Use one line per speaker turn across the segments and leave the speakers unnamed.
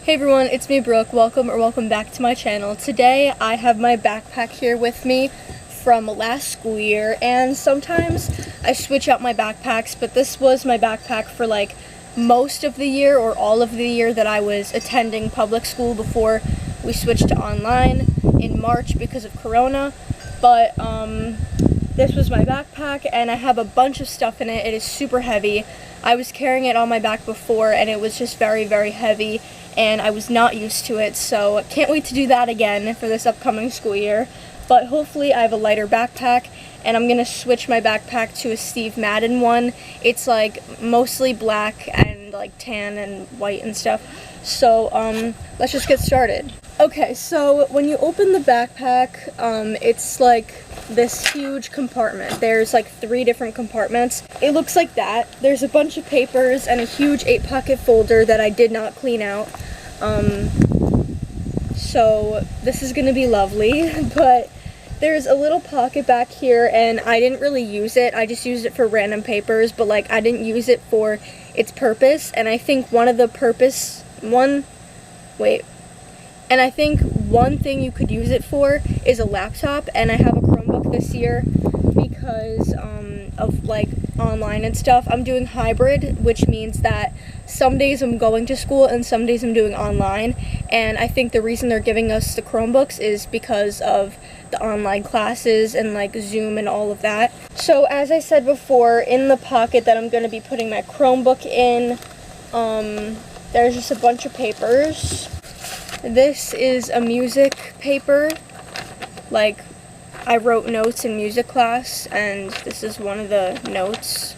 Hey everyone, it's me Brooke. Welcome back to my channel. Today I have my backpack here with me from last school year, and sometimes I switch out my backpacks, but this was my backpack for like most of the year or all of the year that I was attending public school before we switched to online in March because of Corona. But this was my backpack and I have a bunch of stuff in it. It is super heavy. I was carrying it on my back before and it was just very, very heavy, and I was not used to it, so can't wait to do that again for this upcoming school year. But hopefully I have a lighter backpack, and I'm gonna switch my backpack to a Steve Madden one. It's like mostly black and like tan and white and stuff. So let's just get started. Okay, so when you open the backpack, it's like this huge compartment. There's like 3 different compartments. It looks like that. There's a bunch of papers and a huge 8-pocket folder that I did not clean out. So this is gonna be lovely, but there's a little pocket back here and I didn't really use it. I just used it for random papers, but like I didn't use it for its purpose. And I think one thing you could use it for is a laptop, and I have a Chromebook this year because of like online and stuff. I'm doing hybrid, which means that some days I'm going to school and some days I'm doing online, and I think the reason they're giving us the Chromebooks is because of the online classes and like Zoom and all of that. So as I said before, in the pocket that I'm going to be putting my Chromebook in, there's just a bunch of papers. This is a music paper. Like, I wrote notes in music class, and this is one of the notes.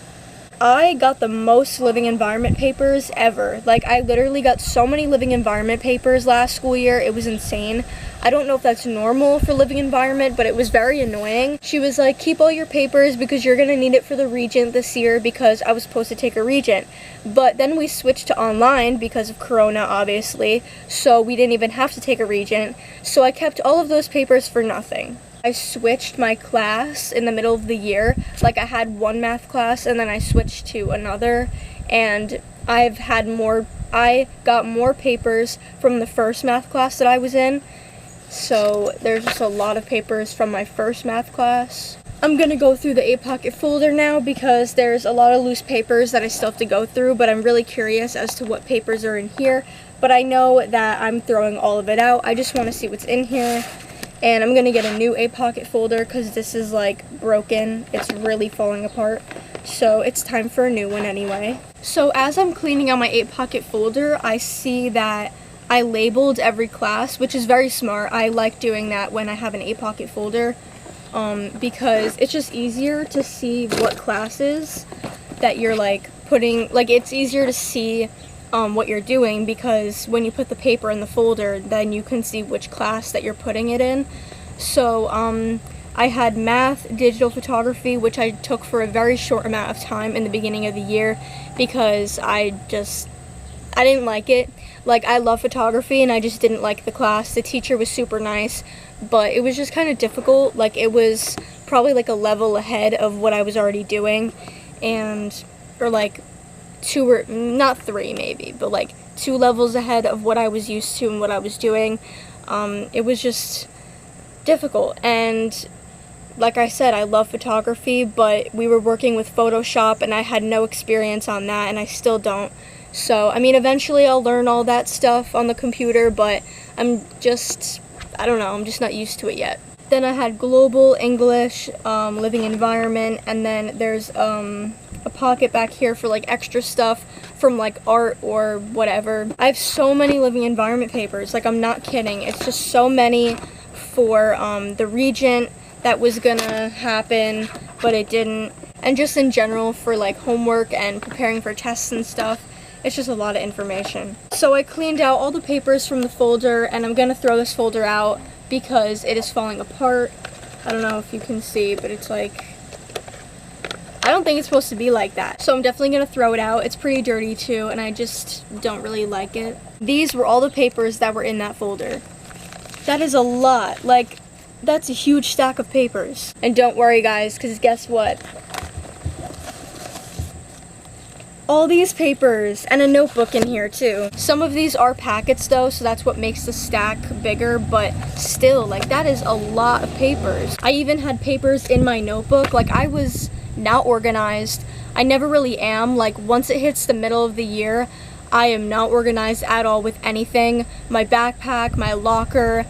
I got the most living environment papers ever. Like, I literally got so many living environment papers last school year. It was insane. I don't know if that's normal for living environment, but it was very annoying. She was like, keep all your papers because you're gonna need it for the Regent this year, because I was supposed to take a Regent. But then we switched to online because of Corona, obviously, so we didn't even have to take a Regent. So I kept all of those papers for nothing. I switched my class in the middle of the year. Like, I had one math class and then I switched to another, and I got more papers from the first math class that I was in. So there's just a lot of papers from my first math class. I'm gonna go through the 8-pocket folder now because there's a lot of loose papers that I still have to go through, but I'm really curious as to what papers are in here. But I know that I'm throwing all of it out. I just want to see what's in here. And I'm gonna get a new 8-pocket folder because this is like broken. It's really falling apart. So it's time for a new one anyway. So as I'm cleaning out my 8-pocket folder, I see that I labeled every class, which is very smart. I like doing that when I have an 8-pocket folder because it's just easier to see what classes that you're like putting, like it's easier to see what you're doing, because when you put the paper in the folder, then you can see which class that you're putting it in. So I had math, digital photography, which I took for a very short amount of time in the beginning of the year because I didn't like it. Like, I love photography and I just didn't like the class. The teacher was super nice, but it was just kind of difficult. Like, it was probably like a level ahead of what I was already doing, or like 2 or not 3 maybe, but like 2 levels ahead of what I was used to and what I was doing. It was just difficult, and like I said, I love photography, but we were working with Photoshop and I had no experience on that, and I still don't. So, I mean, eventually I'll learn all that stuff on the computer, but I don't know, I'm just not used to it yet. Then I had global, English, living environment, and then there's a pocket back here for like extra stuff from like art or whatever. I have so many living environment papers, like I'm not kidding. It's just so many for the Regent that was gonna happen, but it didn't. And just in general for like homework and preparing for tests and stuff. It's just a lot of information. So I cleaned out all the papers from the folder, and I'm gonna throw this folder out because it is falling apart. I don't know if you can see, but it's like, I don't think it's supposed to be like that. So I'm definitely gonna throw it out. It's pretty dirty too, and I just don't really like it. These were all the papers that were in that folder. That is a lot. Like, that's a huge stack of papers. And don't worry guys, because guess what? all these papers and a notebook in here too. Some of these are packets though, so that's what makes the stack bigger, but still, like, that is a lot of papers. I even had papers in my notebook. Like, I was not organized. I never really am. Like, once it hits the middle of the year, I am not organized at all with anything. My backpack, my locker,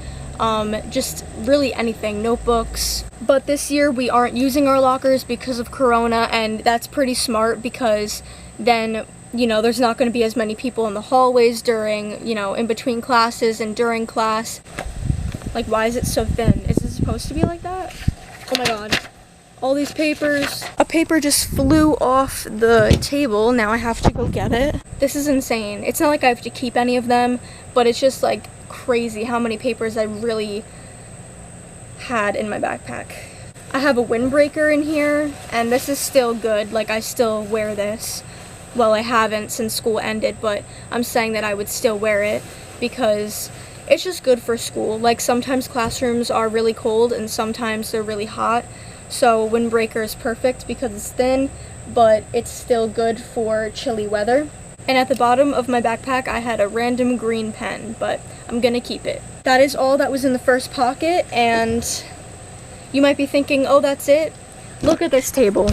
just really anything, notebooks. But this year we aren't using our lockers because of Corona, and that's pretty smart because then, you know, there's not going to be as many people in the hallways during, you know, in between classes and during class. Like, why is it so thin? Is it supposed to be like that? Oh my god. All these papers. A paper just flew off the table. Now I have to go get it. This is insane. It's not like I have to keep any of them, but it's just like crazy how many papers I really had in my backpack. I have a windbreaker in here, and this is still good. Like, I still wear this. Well, I haven't since school ended, but I'm saying that I would still wear it because it's just good for school. Like, sometimes classrooms are really cold and sometimes they're really hot. So windbreaker is perfect because it's thin, but it's still good for chilly weather. And at the bottom of my backpack, I had a random green pen, but I'm gonna keep it. That is all that was in the first pocket, and you might be thinking, oh, that's it? Look at this table.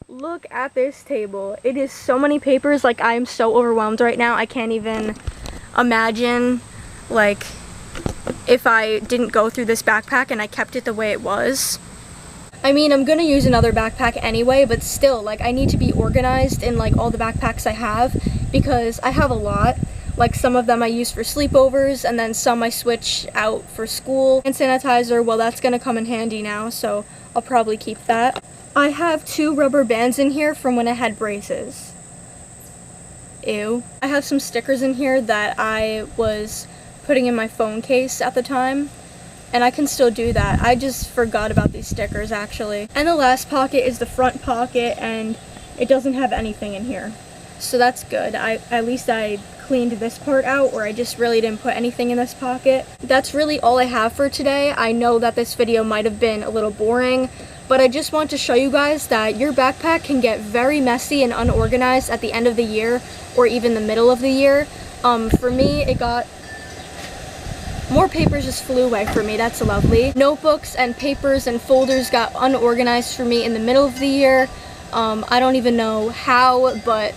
Look at this table. It is so many papers. Like, I am so overwhelmed right now. I can't even imagine, like, if I didn't go through this backpack and I kept it the way it was. I mean, I'm gonna use another backpack anyway, but still, like, I need to be organized in, like, all the backpacks I have because I have a lot. Like, some of them I use for sleepovers, and then some I switch out for school. And sanitizer, well, that's gonna come in handy now, so I'll probably keep that. I have 2 rubber bands in here from when I had braces. Ew. I have some stickers in here that I was putting in my phone case at the time, and I can still do that. I just forgot about these stickers, actually. And the last pocket is the front pocket, and it doesn't have anything in here. So that's good. At least I cleaned this part out, or I just really didn't put anything in this pocket. That's really all I have for today. I know that this video might have been a little boring, but I just want to show you guys that your backpack can get very messy and unorganized at the end of the year, or even the middle of the year. For me, it got... more papers just flew away for me. That's lovely. Notebooks and papers and folders got unorganized for me in the middle of the year. I don't even know how, but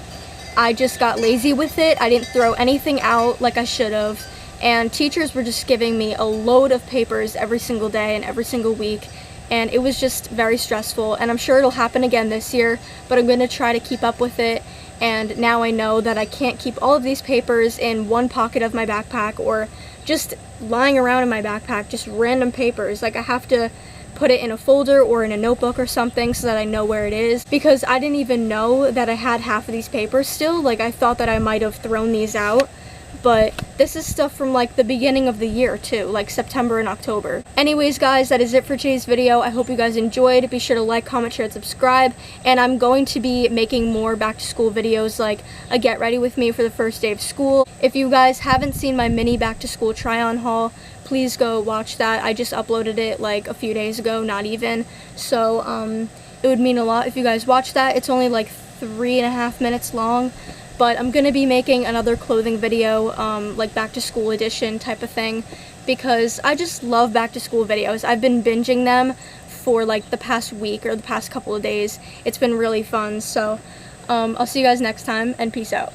I just got lazy with it. I didn't throw anything out like I should have. And teachers were just giving me a load of papers every single day and every single week. And it was just very stressful. And I'm sure it'll happen again this year, but I'm going to try to keep up with it. And now I know that I can't keep all of these papers in one pocket of my backpack or just lying around in my backpack, just random papers. Like, I have to put it in a folder or in a notebook or something so that I know where it is, because I didn't even know that I had half of these papers still. Like, I thought that I might have thrown these out, but this is stuff from like the beginning of the year too, like September and October. Anyways guys, that is it for today's video. I hope you guys enjoyed. Be sure to like, comment, share, and subscribe, and I'm going to be making more back to school videos, like a get ready with me for the first day of school. If you guys haven't seen my mini back to school try on haul, please go watch that. I just uploaded it like a few days ago, not even. So it would mean a lot if you guys watch that. It's only like 3.5 minutes long. But I'm going to be making another clothing video, like back to school edition type of thing, because I just love back to school videos. I've been binging them for like the past week or the past couple of days. It's been really fun. So I'll see you guys next time, and peace out.